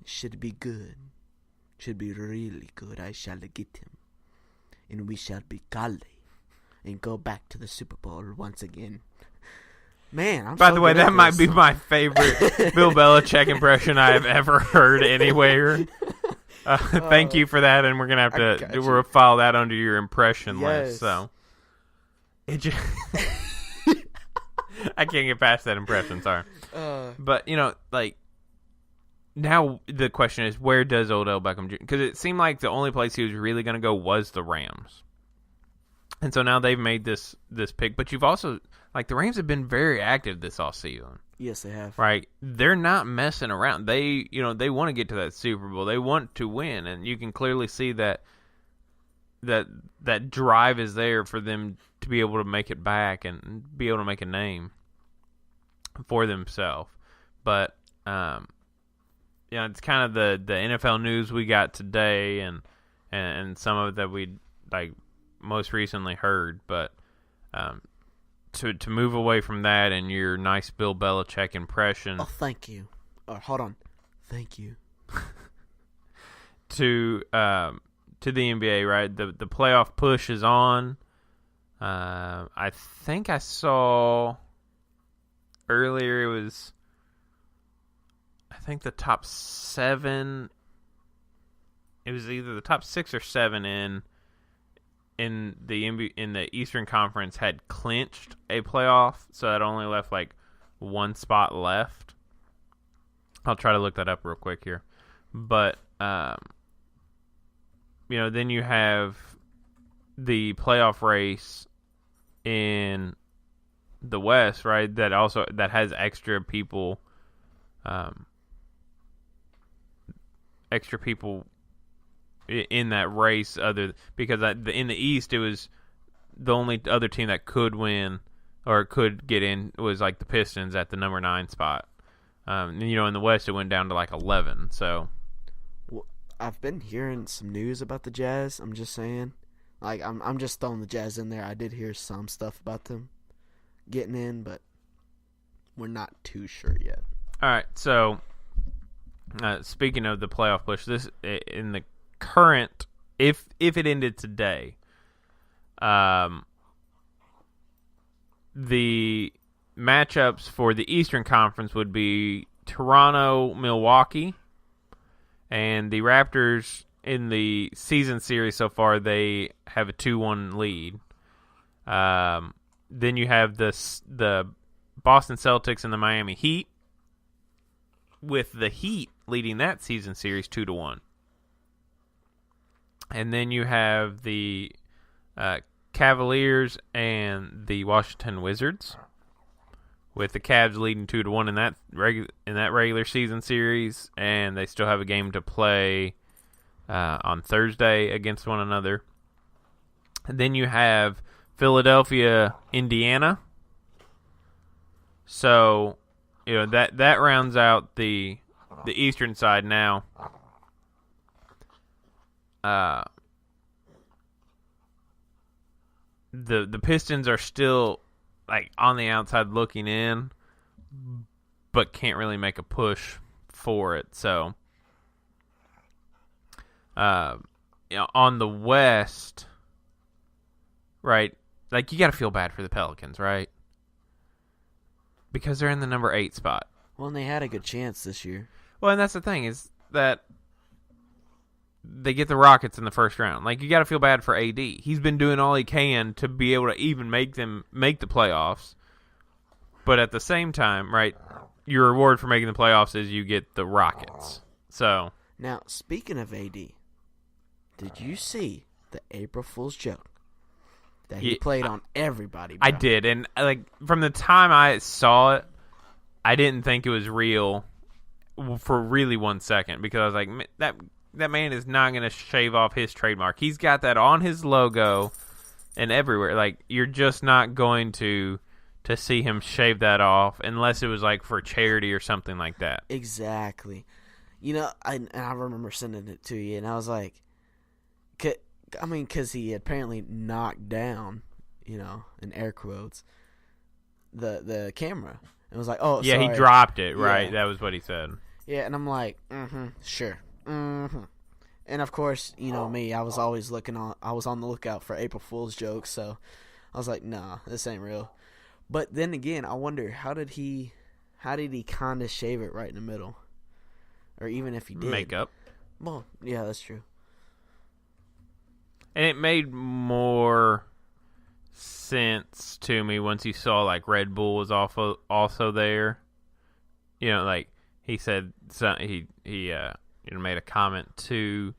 Should be good. Should be really good. I shall get him. And we shall be golly. And go back to the Super Bowl once again. Man, By the way, that might be my favorite Bill Belichick impression I have ever heard anywhere. Thank you for that, and we're gonna have to we'll file that under your impression list. So it just I can't get past that impression. Sorry, but now the question is, where does Odell Beckham Jr.? Because it seemed like the only place he was really gonna go was the Rams, and so now they've made this pick. But you've also the Rams have been very active this offseason. Yes, they have. Right, they're not messing around. They they want to get to that Super Bowl. They want to win, and you can clearly see that drive is there for them to be able to make it back and be able to make a name for themselves. But it's kind of the NFL news we got today, and some of it that we most recently heard. But to move away from that and your nice Bill Belichick impression. Oh, thank you. Hold on. Thank you. to the NBA, right? The playoff push is on. I think I saw earlier it was, I think the top 7. It was either the top 6 or 7 in the Eastern Conference had clinched a playoff, so that only left one spot left. I'll try to look that up real quick here. But then you have the playoff race in the West, right? That has extra people in that race, because in the East it was the only other team that could win or could get in was the Pistons at the number 9 spot. In the West it went down to 11. So I've been hearing some news about the Jazz. I'm just saying, I'm just throwing the Jazz in there. I did hear some stuff about them getting in, but we're not too sure yet. All right. So speaking of the playoff push, this in the current, if it ended today, the matchups for the Eastern Conference would be Toronto, Milwaukee, and the Raptors in the season series so far, they have a 2-1 lead. Then you have the Boston Celtics and the Miami Heat, with the Heat leading that season series 2-1. And then you have the Cavaliers and the Washington Wizards, with the Cavs leading 2-1 in that regular season series, and they still have a game to play on Thursday against one another. And then you have Philadelphia, Indiana. So that rounds out the Eastern side now. The Pistons are still on the outside looking in, but can't really make a push for it. So on the West, right, you got to feel bad for the Pelicans, right? Because they're in the number 8 spot. Well, and they had a good chance this year. Well, and that's the thing, is that they get the Rockets in the first round. You got to feel bad for AD. He's been doing all he can to be able to even make the playoffs. But at the same time, right, your reward for making the playoffs is you get the Rockets. So now, speaking of AD, did you see the April Fool's joke that he played on everybody, bro? I did, and from the time I saw it, I didn't think it was real for really 1 second, because I was like, that man is not going to shave off his trademark. He's got that on his logo and everywhere. You're just not going to see him shave that off unless it was for charity or something like that. Exactly. I remember sending it to you, and I was like, because he apparently knocked down, in air quotes, the camera. And was like, oh, yeah, sorry. He dropped it, right? Yeah. That was what he said. Yeah, and I'm like, sure. And of course, me, I was always I was on the lookout for April Fool's jokes, so I was like, nah, this ain't real. But then again, I wonder, how did he kind of shave it right in the middle? Or even if he did. Makeup. Well, yeah, that's true. And it made more sense to me once you saw like Red Bull was also there. You know, like he said, he made a comment too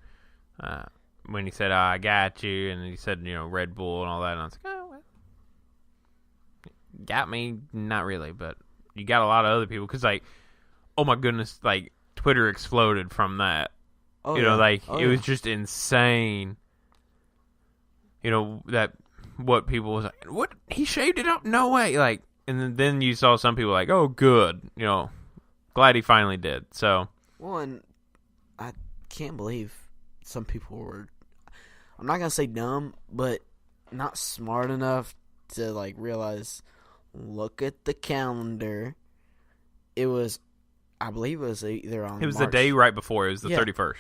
when he said, "I got you," and he said, Red Bull and all that. And I was like, "Oh, well, got me." Not really, but you got a lot of other people because, like, oh my goodness, like Twitter exploded from that. Oh, it was just insane. That what people was like, what, he shaved it up? No way. Like, and then you saw some people like, oh, good. Glad he finally did. So. Well, and I can't believe some people were, I'm not going to say dumb, but not smart enough to, like, realize, look at the calendar. It was, I believe it was either on It was March. the day right before. It was the 31st.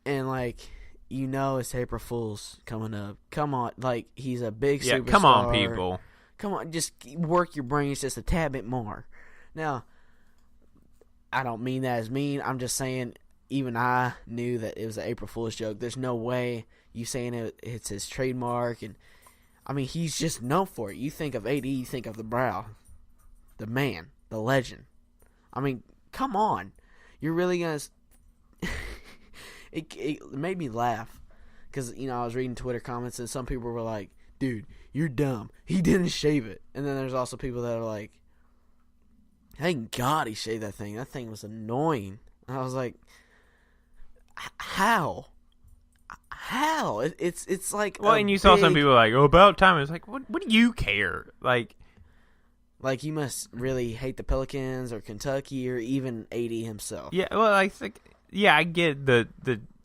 And, like, it's April Fool's coming up. Come on. Like, he's a big superstar. Come on, people. Come on. Just work your brains just a tad bit more. Now, I don't mean that as mean. I'm just saying, even I knew that it was an April Fool's joke. There's no way you saying it's his trademark. And, I mean, he's just known for it. You think of AD, you think of the brow. The man. The legend. I mean, come on. You're really going to... It made me laugh because, I was reading Twitter comments and some people were like, dude, you're dumb. He didn't shave it. And then there's also people that are like, thank God he shaved that thing. That thing was annoying. And I was like, how? It's like, well, and you saw some people like, oh, about time. It's like, what do you care? Like you must really hate the Pelicans or Kentucky or even AD himself. Yeah, well, I think... Yeah, I get the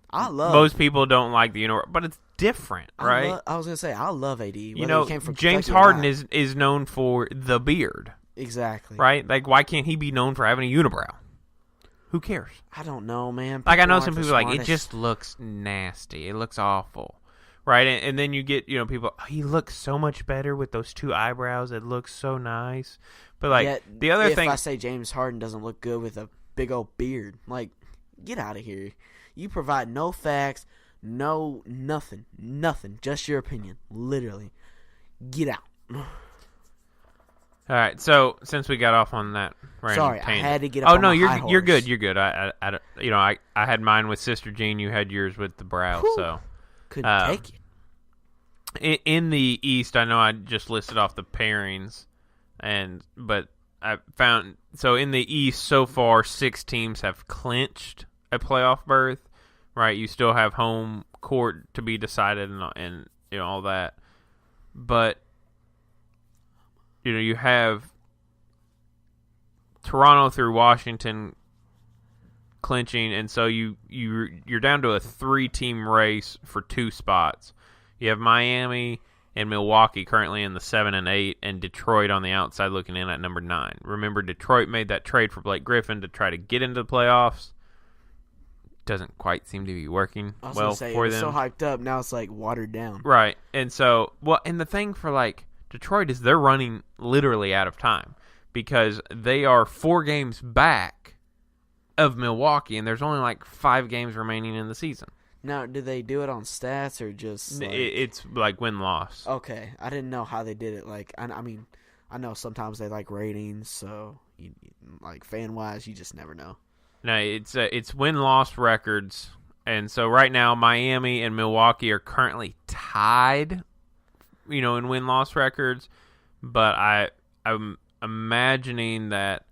I love most people don't like the but it's different, right? I was gonna say I love AD. He came from James Kentucky Harden is known for the beard, exactly, right? Like, why can't he be known for having a unibrow? Who cares? I don't know, man. Like, I know some people are like, it just looks nasty. It looks awful, right? And then you get people. Oh, he looks so much better with those two eyebrows. It looks so nice. But like the other thing, if I say James Harden doesn't look good with a big old beard, like. Get out of here. You provide no facts, nothing, just your opinion, literally. Get out. All right, so since we got off on that sorry, tangent. I had to get up on my high horse. You're good. I had mine with Sister Jean, you had yours with the brow. Whew. So couldn't take it. In the East, I know I just listed off the pairings, but I found, so in the East so far, 6 teams have clinched a playoff berth, right? You still have home court to be decided and all that, but you have Toronto through Washington clinching, and so you're down to a 3-team race for 2 spots. You have Miami and Milwaukee currently in the 7 and 8, and Detroit on the outside looking in at number 9. Remember, Detroit made that trade for Blake Griffin to try to get into the playoffs. Doesn't quite seem to be working well for them. It was so hyped up, now it's like watered down. Right, and so, and the thing for like Detroit is they're running literally out of time because they are 4 games back of Milwaukee, and there's only like 5 games remaining in the season. Now, do they do it on stats or just like... It's like win-loss. Okay, I didn't know how they did it. Like, I mean, I know sometimes they like ratings, so like fan-wise, you just never know. No, it's win-loss records, and so right now Miami and Milwaukee are currently tied, in win-loss records. But I'm imagining that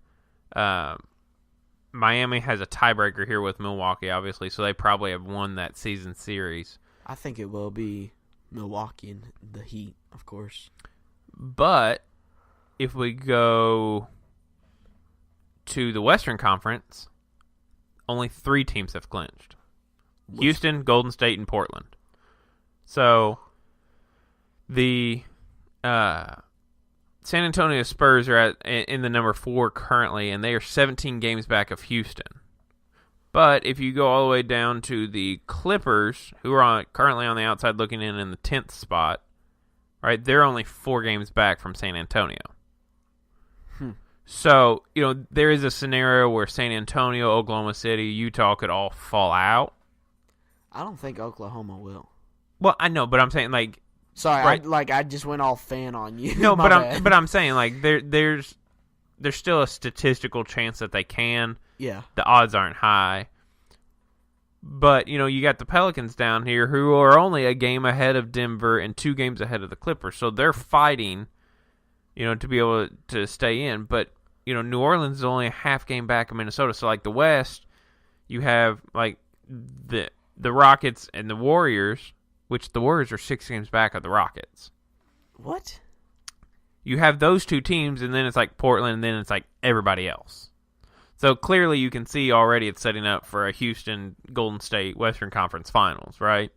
Miami has a tiebreaker here with Milwaukee, obviously, so they probably have won that season series. I think it will be Milwaukee and the Heat, of course. But if we go to the Western Conference, only 3 teams have clinched. Houston, Golden State, and Portland. So the San Antonio Spurs are in the number 4 currently, and they are 17 games back of Houston. But if you go all the way down to the Clippers, who are currently on the outside looking in the 10th spot, right? They're only 4 games back from San Antonio. So, there is a scenario where San Antonio, Oklahoma City, Utah could all fall out. I don't think Oklahoma will. Well, I know, but I'm saying, like... Sorry, right. I just went all fan on you. No, but I'm saying, like, there's still a statistical chance that they can. Yeah. The odds aren't high. But, you got the Pelicans down here who are only a game ahead of Denver and 2 games ahead of the Clippers. So they're fighting, to be able to stay in. But, New Orleans is only a half game back of Minnesota. So, like, the West, you have, like, the Rockets and the Warriors, which the Warriors are 6 games back of the Rockets. What? You have those 2 teams, and then it's like Portland, and then it's like everybody else. So clearly you can see already it's setting up for a Houston-Golden State Western Conference Finals, right?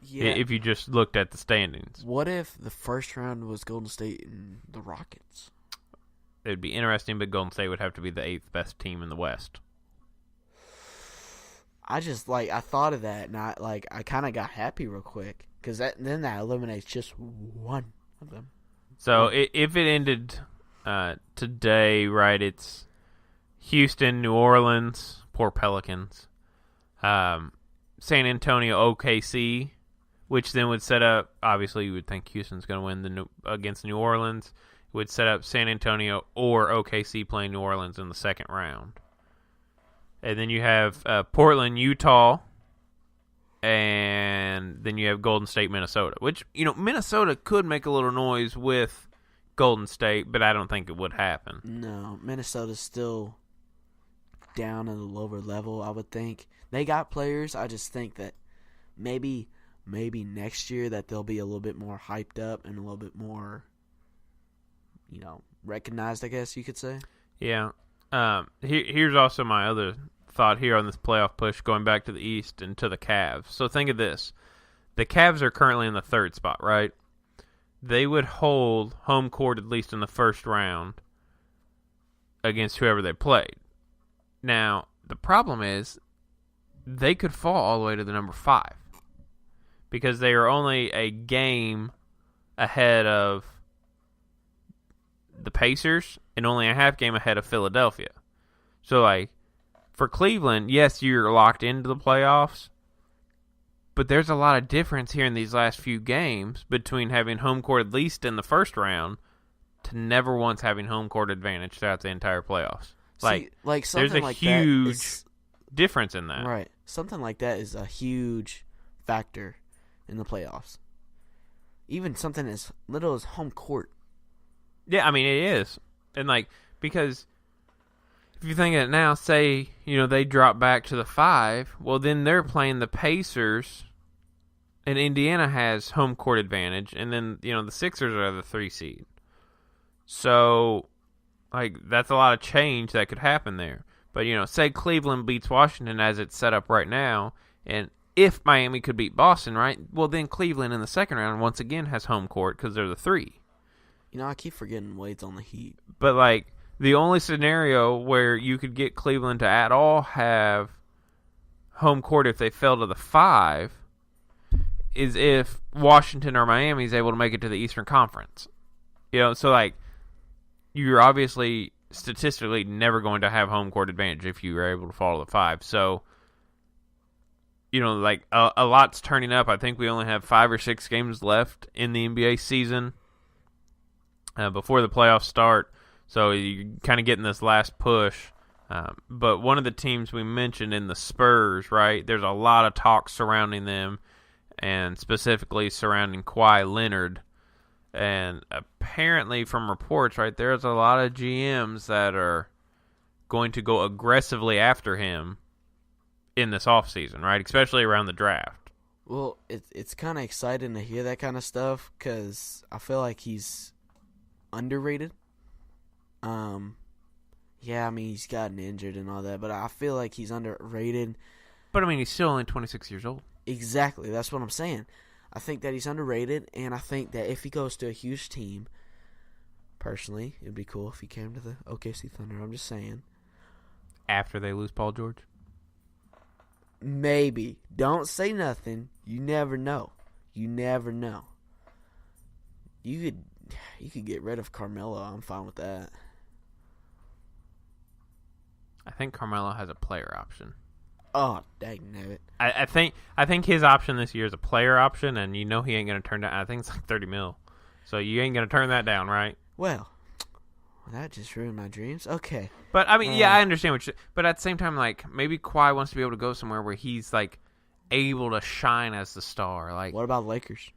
Yeah. If you just looked at the standings. What if the first round was Golden State and the Rockets? It would be interesting, but Golden State would have to be the 8th best team in the West. I thought of that, and I kind of got happy real quick, because then that eliminates just one of them. So if it ended today, right, it's Houston, New Orleans, poor Pelicans, San Antonio, OKC, which then would set up, obviously you would think Houston's going to win against New Orleans. It would set up San Antonio or OKC playing New Orleans in the second round. And then you have Portland, Utah, and then you have Golden State, Minnesota, which, Minnesota could make a little noise with Golden State, but I don't think it would happen. No, Minnesota's still down at a lower level, I would think. They got players. I just think that maybe next year that they'll be a little bit more hyped up and a little bit more, recognized, I guess you could say. Yeah. Here's also my other thought here on this playoff push, going back to the East and to the Cavs. So think of this. The Cavs are currently in the 3rd spot, right? They would hold home court at least in the first round against whoever they played. Now, the problem is they could fall all the way to the number 5 because they are only a game ahead of the Pacers and only a half game ahead of Philadelphia. So, like, for Cleveland, yes, you're locked into the playoffs, but there's a lot of difference here in these last few games between having home court at least in the first round to never once having home court advantage throughout the entire playoffs. There's a huge difference in that. Right. Something like that is a huge factor in the playoffs. Even something as little as home court. Yeah, I mean, it is. And, because if you think of it now, say, they drop back to the 5, well, then they're playing the Pacers, and Indiana has home court advantage, and then, the Sixers are the 3 seed. So, that's a lot of change that could happen there. But, say Cleveland beats Washington as it's set up right now, and if Miami could beat Boston, right, well, then Cleveland in the second round once again has home court because they're the 3. I keep forgetting Wade's on the Heat. But, the only scenario where you could get Cleveland to at all have home court if they fell to the 5 is if Washington or Miami is able to make it to the Eastern Conference. So, you're obviously statistically never going to have home court advantage if you are able to fall to the 5. So, a lot's turning up. I think we only have 5 or 6 games left in the NBA season before the playoffs start. So you're kind of getting this last push. But one of the teams we mentioned in the Spurs, right, there's a lot of talk surrounding them and specifically surrounding Kawhi Leonard. And apparently from reports, right, there's a lot of GMs that are going to go aggressively after him in this offseason, right, especially around the draft. Well, it's kind of exciting to hear that kind of stuff because I feel like he's underrated. Yeah, I mean, he's gotten injured and all that, but I feel like he's underrated. But, I mean, he's still only 26 years old. Exactly. That's what I'm saying. I think that he's underrated, and I think that if he goes to a huge team, personally, it would be cool if he came to the OKC Thunder. I'm just saying. After they lose Paul George? Maybe. Don't say nothing. You never know. You never know. You could get rid of Carmelo. I'm fine with that. I think Carmelo has a player option. Oh, dang it. I think his option this year is a player option, and he ain't going to turn down. I think it's like $30 million. So you ain't going to turn that down, right? Well, that just ruined my dreams. Okay. But, I mean, I understand what but at the same time, like, maybe Kawhi wants to be able to go somewhere where he's, like, able to shine as the star. Like, what about Lakers?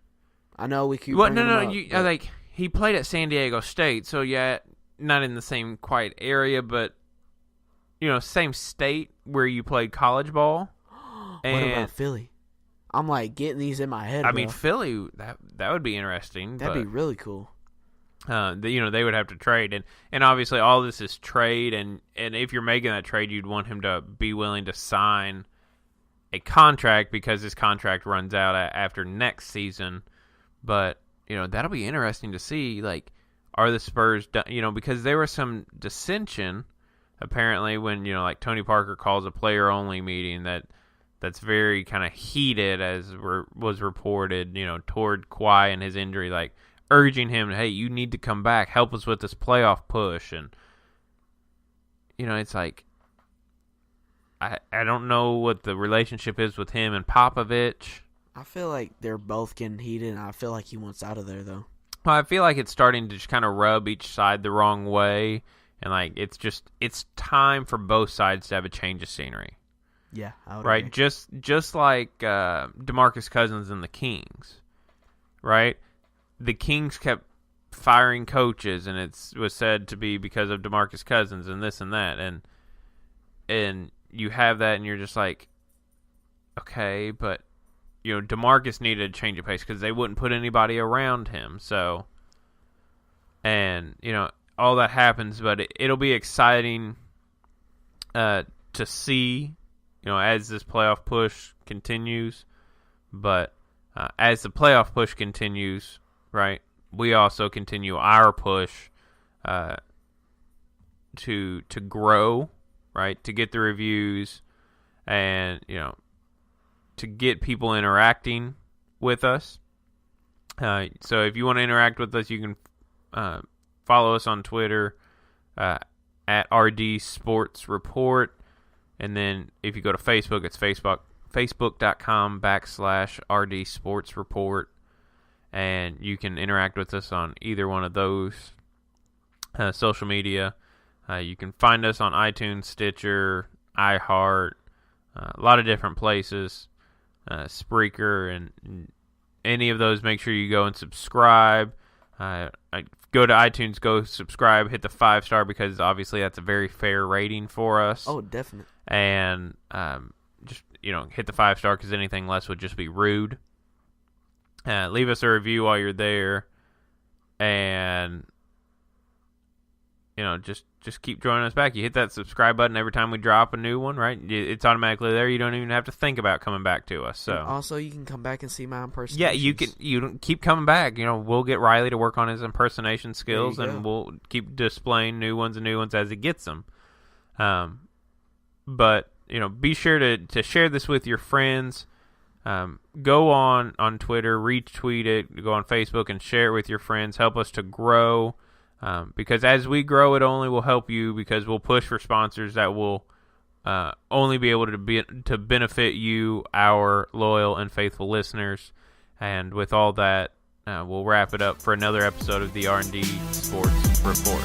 I know we keep no, up, like, he played at San Diego State, so, yeah, not in the same quiet area, but, same state where you played college ball. And what about Philly? I'm, like, getting these in my head, I mean, Philly, that would be interesting. That'd be really cool. They would have to trade, and obviously all this is trade, and if you're making that trade, you'd want him to be willing to sign a contract because his contract runs out after next season. But that'll be interesting to see. Like, are the Spurs done? Because there was some dissension apparently when like Tony Parker calls a player only meeting that's very kind of heated, as was reported, toward Kawhi and his injury, like, urging him, hey, you need to come back, help us with this playoff push. And it's like, I don't know what the relationship is with him and Popovich. I feel like they're both getting heated, and I feel like he wants out of there, though. Well, I feel like it's starting to just kind of rub each side the wrong way, and like it's time for both sides to have a change of scenery. Yeah, I would right. agree. Just like DeMarcus Cousins and the Kings, right? The Kings kept firing coaches, and it was said to be because of DeMarcus Cousins and this and that, and you have that, and you're just like, okay, but DeMarcus needed a change of pace because they wouldn't put anybody around him. So, and all that happens, but it'll be exciting to see, as this playoff push continues. But as the playoff push continues, right, we also continue our push to grow, right, to get the reviews and, to get people interacting with us. So if you want to interact with us, you can follow us on Twitter at R&D Sports Report. And then if you go to Facebook, it's facebook.com/RD Sports Report. And you can interact with us on either one of those social media. You can find us on iTunes, Stitcher, iHeart, a lot of different places, Spreaker, and any of those. Make sure you go and subscribe. Go to iTunes, go subscribe, hit the 5-star, because obviously that's a very fair rating for us. Oh, definitely. And just hit the 5-star, because anything less would just be rude. Leave us a review while you're there, and just keep joining us back. You hit that subscribe button every time we drop a new one, right? It's automatically there. You don't even have to think about coming back to us. So and also, you can come back and see my impersonations. Yeah, you can. You keep coming back. We'll get Rylee to work on his impersonation skills, and we'll keep displaying new ones as he gets them. But be sure to share this with your friends. Go on Twitter, retweet it, go on Facebook and share it with your friends. Help us to grow, because as we grow, it only will help you, because we'll push for sponsors that will only be able to benefit you, our loyal and faithful listeners. And with all that, we'll wrap it up for another episode of the R&D Sports Report.